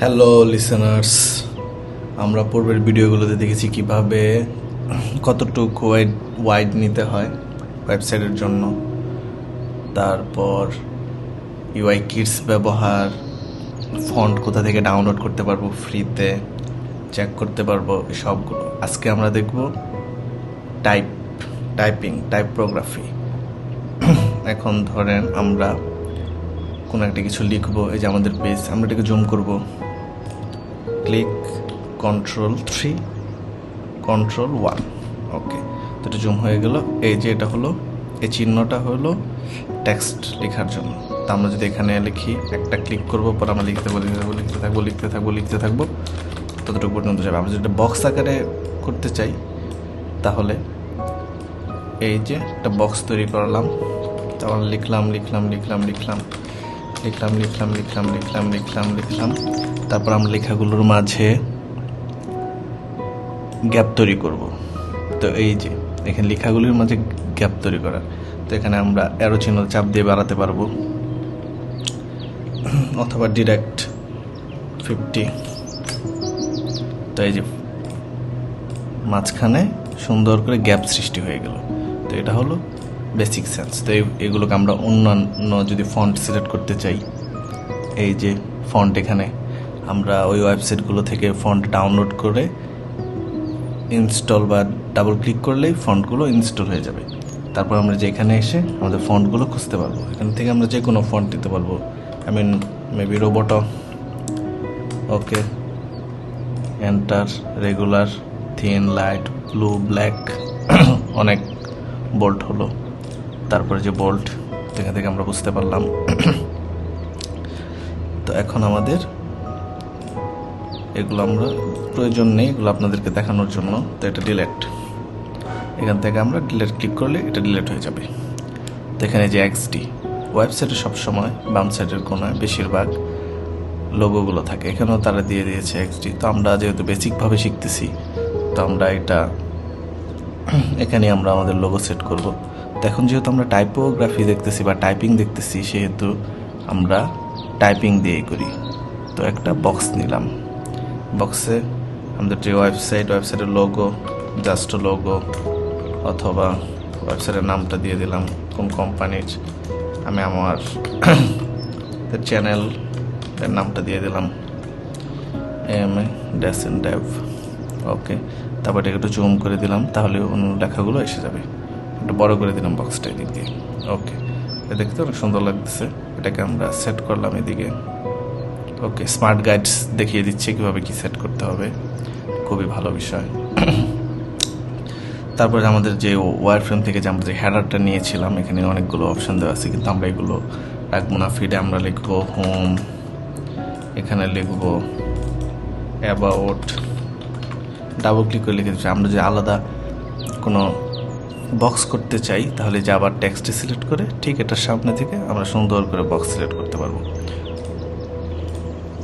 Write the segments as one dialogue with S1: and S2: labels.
S1: Hello listeners, আমরা পূর্বের ভিডিওগুলোতে দেখেছি কিভাবে কতটুকু ওয়াইড নিতে হয় ওয়েবসাইটের জন্য, তারপর ইউআই কিটস ব্যবহার, ফন্ট কোথা থেকে ডাউনলোড করতে পারবো ফ্রিতে, চেক করতে পারবো, সবগুলো আজকে আমরা দেখব। টাইপোগ্রাফি। এখন ধরেন আমরা কোনো একটা কিছু লিখবো, এই যে আমাদের পেজ, আমরা এটাকে জুম করব, ক্লিক Ctrl+3 Ctrl+1, ওকে। তো এটা জুম হয়ে গেল। এই যে এটা হলো, এই চিহ্নটা হলো টেক্সট লেখার জন্য। তা আমরা যদি এখানে লিখি, একটা ক্লিক করবো, পর আমরা লিখতে থাকবো ততটুকু পর্যন্ত যাবে। আমরা যদি বক্স আকারে করতে চাই তাহলে এই যে একটা বক্স তৈরি করলাম, তারপর লিখলাম, তারপর আমরা লেখাগুলোর মাঝে গ্যাপ তৈরি করব। তো এই যে এখানে লেখাগুলির মাঝে গ্যাপ তৈরি করার, তো এখানে আমরা অ্যারো চিহ্ন চাপ দিয়ে বাড়াতে পারবো, অথবা ডিরেক্ট 50। তো এই যে মাঝখানে সুন্দর করে গ্যাপ সৃষ্টি হয়ে গেল। তো এটা হলো বেসিক সেন্স। তো এগুলোকে আমরা অন্যান্য যদি ফন্ট সিলেক্ট করতে চাই, এই যে ফন্ট, এখানে আমরা ওই ওয়েবসাইটগুলো থেকে ফন্ট ডাউনলোড করে ইনস্টল বা ডাবল ক্লিক করলেই ফন্টগুলো ইনস্টল হয়ে যাবে। তারপর আমরা যে এখানে এসে আমাদের ফন্টগুলো খুঁজতে পারবো। এখান থেকে আমরা যে কোনো ফন্ট দিতে পারবো, maybe Roboto, okay, enter, regular, thin, light, blue, black, অনেক বোল্ড হলো। তারপরে যে বোল্ড, এখান থেকে আমরা বুঝতে পারলাম। তো এখন আমাদের এগুলো আমরা প্রয়োজন নেই, এগুলো আপনাদেরকে দেখানোর জন্য। তো এটা ডিলেট, এখান থেকে আমরা ডিলেট ক্লিক করলে এটা ডিলেট হয়ে যাবে। তো এখানে যে এক্সডি, ওয়েবসাইটে সবসময় বাম সাইডের কোনায় বেশিরভাগ লোগোগুলো থাকে, এখানেও তারা দিয়ে দিয়েছে এক্সডি। তো আমরা যেহেতু বেসিকভাবে শিখতেছি, তো আমরা এটা এখানে আমরা আমাদের লোগো সেট করব। তো এখন যেহেতু আমরা টাইপোগ্রাফি দেখতেছি বা টাইপিং দেখতেছি, সেহেতু আমরা টাইপিং দিয়েই করি। তো একটা বক্স নিলাম, বক্সে আমাদের যে ওয়েবসাইটের লোগো, জাস্ট লোগো, অথবা ওয়েবসাইটের নামটা দিয়ে দিলাম, কোন কোম্পানির, আমি আমার চ্যানেলের নামটা দিয়ে দিলাম amadesndev, ওকে। তারপর এটাকে একটু জুম করে দিলাম, তাহলে অন্য লেখাগুলো এসে যাবে। একটু বড় করে দিলাম বক্সটা এদিক দিয়ে, ওকে। দেখতে অনেক সুন্দর লাগতেছে। এটাকে আমরা সেট করলাম এদিকে, ওকে। স্মার্ট গাইডস দেখিয়ে দিচ্ছে কিভাবে কি সেট করতে হবে, খুবই ভালো বিষয়। তারপরে আমাদের যে ওয়ার ফ্রেম থেকে যে আমরা যে হেডারটা নিয়েছিলাম, এখানে অনেকগুলো অপশন দেওয়া আছে, কিন্তু আমরা এগুলো রাখবো না। ফিডে আমরা লিখবো হোম, এখানে লিখবো অ্যাবাউট, ডাবল ক্লিক করে লিখে দিচ্ছি। আমরা যে আলাদা কোনো বক্স করতে চাই, তাহলে যে আবার টেক্সটে সিলেক্ট করে ঠিক এটার সামনে থেকে আমরা সুন্দর করে বক্স সিলেক্ট করতে পারবো,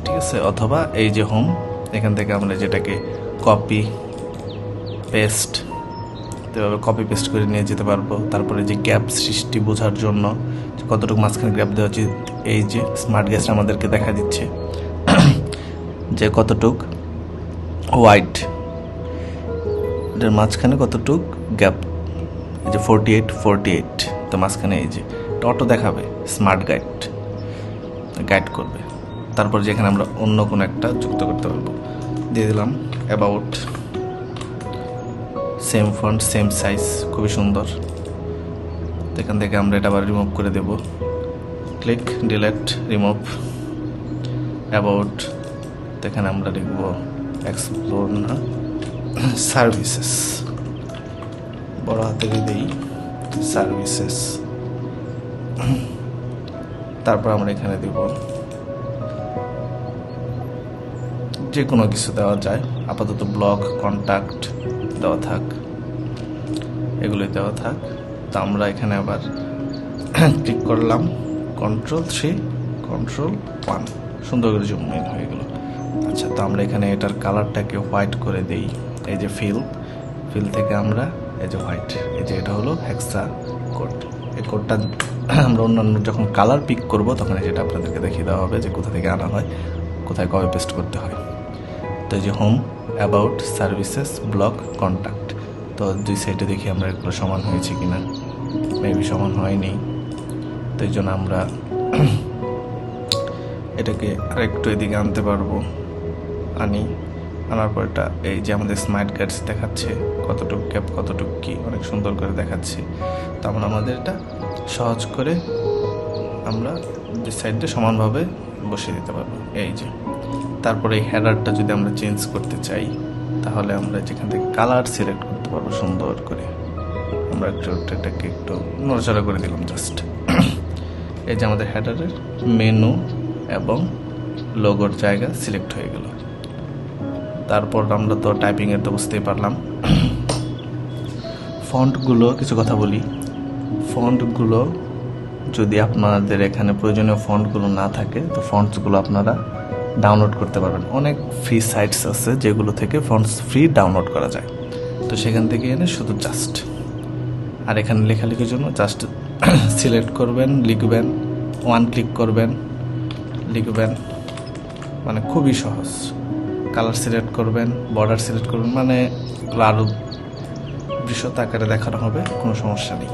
S1: ঠিক আছে। অথবা এই যে হোম, এখান থেকে আমরা যেটাকে কপি পেস্ট, এভাবে কপি পেস্ট করে নিয়ে যেতে পারবো। তারপরে যে গ্যাপ সৃষ্টি বোঝার জন্য কতটুকু মাঝখানে গ্যাপ দেওয়া উচিত, এই যে স্মার্ট গ্যাস আমাদেরকে দেখা দিচ্ছে যে কতটুক ওয়াইড এটার মাঝখানে কতটুক গ্যাপ, এই যে 48। তো মাঝখানে এই যে অটো দেখাবে, স্মার্ট গাইড করবে। তারপর যেখানে আমরা অন্য কোনো একটা যুক্ত করতে পারবো, দিয়ে দিলাম about, same font, same size, খুবই সুন্দর। এখান থেকে আমরা এটা আবার রিমুভ করে দেব, ক্লিক, ডিলেট, রিমুভ, অ্যাবাউট। এখানে আমরা লিখব এক্সপ্লোর না, সার্ভিসেস, বড় হাতে দিই, সার্ভিসেস। তারপর আমরা এখানে দিব যে কোনো কিছু দেওয়া যায়, আপাতত ব্লগ, কন্ট্যাক্ট দেওয়া থাক, এগুলোই দেওয়া থাক। তো আমরা এখানে আবার ক্লিক করলাম, Ctrl+3 Ctrl+1, সুন্দর করে জুম ইন হয়ে গেল। আচ্ছা, তো আমরা এখানে এটার কালারটাকে হোয়াইট করে দেই। এই যে ফিল থেকে আমরা এই যে হোয়াইট, এই যে এটা হলো হেক্সা কোড। এই কোডটা আমরা অন্যান্য যখন কালার পিক করব তখন যেটা আপনাদেরকে দেখিয়ে দেওয়া হবে যে কোথা থেকে আনা হয়। কোথায় কবে পেস্ট করতে হয়। তো এই যে home, about, services, blog, contact. তো দুই সাইডে দেখি আমরা এগুলো সমান হয়েছে কিনা, মেবি সমান হয়নি। তো এই জন্য আমরা এটাকে আরেকটু এদিকে আনতে পারবো। আনার পর এটা এই যে আমাদের স্মার্ট গাইডস দেখাচ্ছে কতটুকু ক্যাপ কতটুকু কি, অনেক সুন্দর করে দেখাচ্ছে। তো আমরা আমাদের এটা সহজ করে আমরা দুই সাইডে সমানভাবে বসিয়ে দিতে পারবো। এই যে তারপরে এই হেডারটা যদি আমরা চেঞ্জ করতে চাই তাহলে আমরা যেখান থেকে কালার সিলেক্ট করতে পারবো সুন্দর করে। আমরা এটাকে একটু নড়াচড়া করে দিলাম জাস্ট। এই যে আমাদের হেডারের মেনু এবং লোগোর জায়গা সিলেক্ট হয়ে গেল। তারপর আমরা তো টাইপিংয়ের তো বুঝতেই পারলাম। ফন্টগুলো কিছু কথা বলি। ফন্টগুলো যদি আপনাদের এখানে প্রয়োজনীয় ফন্টগুলো না থাকে তো ফন্টসগুলো আপনারা ডাউনলোড করতে পারবেন। অনেক ফ্রি সাইটস আছে যেগুলো থেকে ফন্টস ফ্রি ডাউনলোড করা যায়। তো সেখান থেকে এনে শুধু জাস্ট আর এখানে লেখালেখির জন্য জাস্ট সিলেক্ট করবেন, লিখবেন, ওয়ান ক্লিক করবেন, লিখবেন, মানে খুবই সহজ। কালার সিলেক্ট করবেন, বর্ডার সিলেক্ট করবেন, মানে আরও বৃহৎ আকারে দেখানো হবে, কোনো সমস্যা নেই।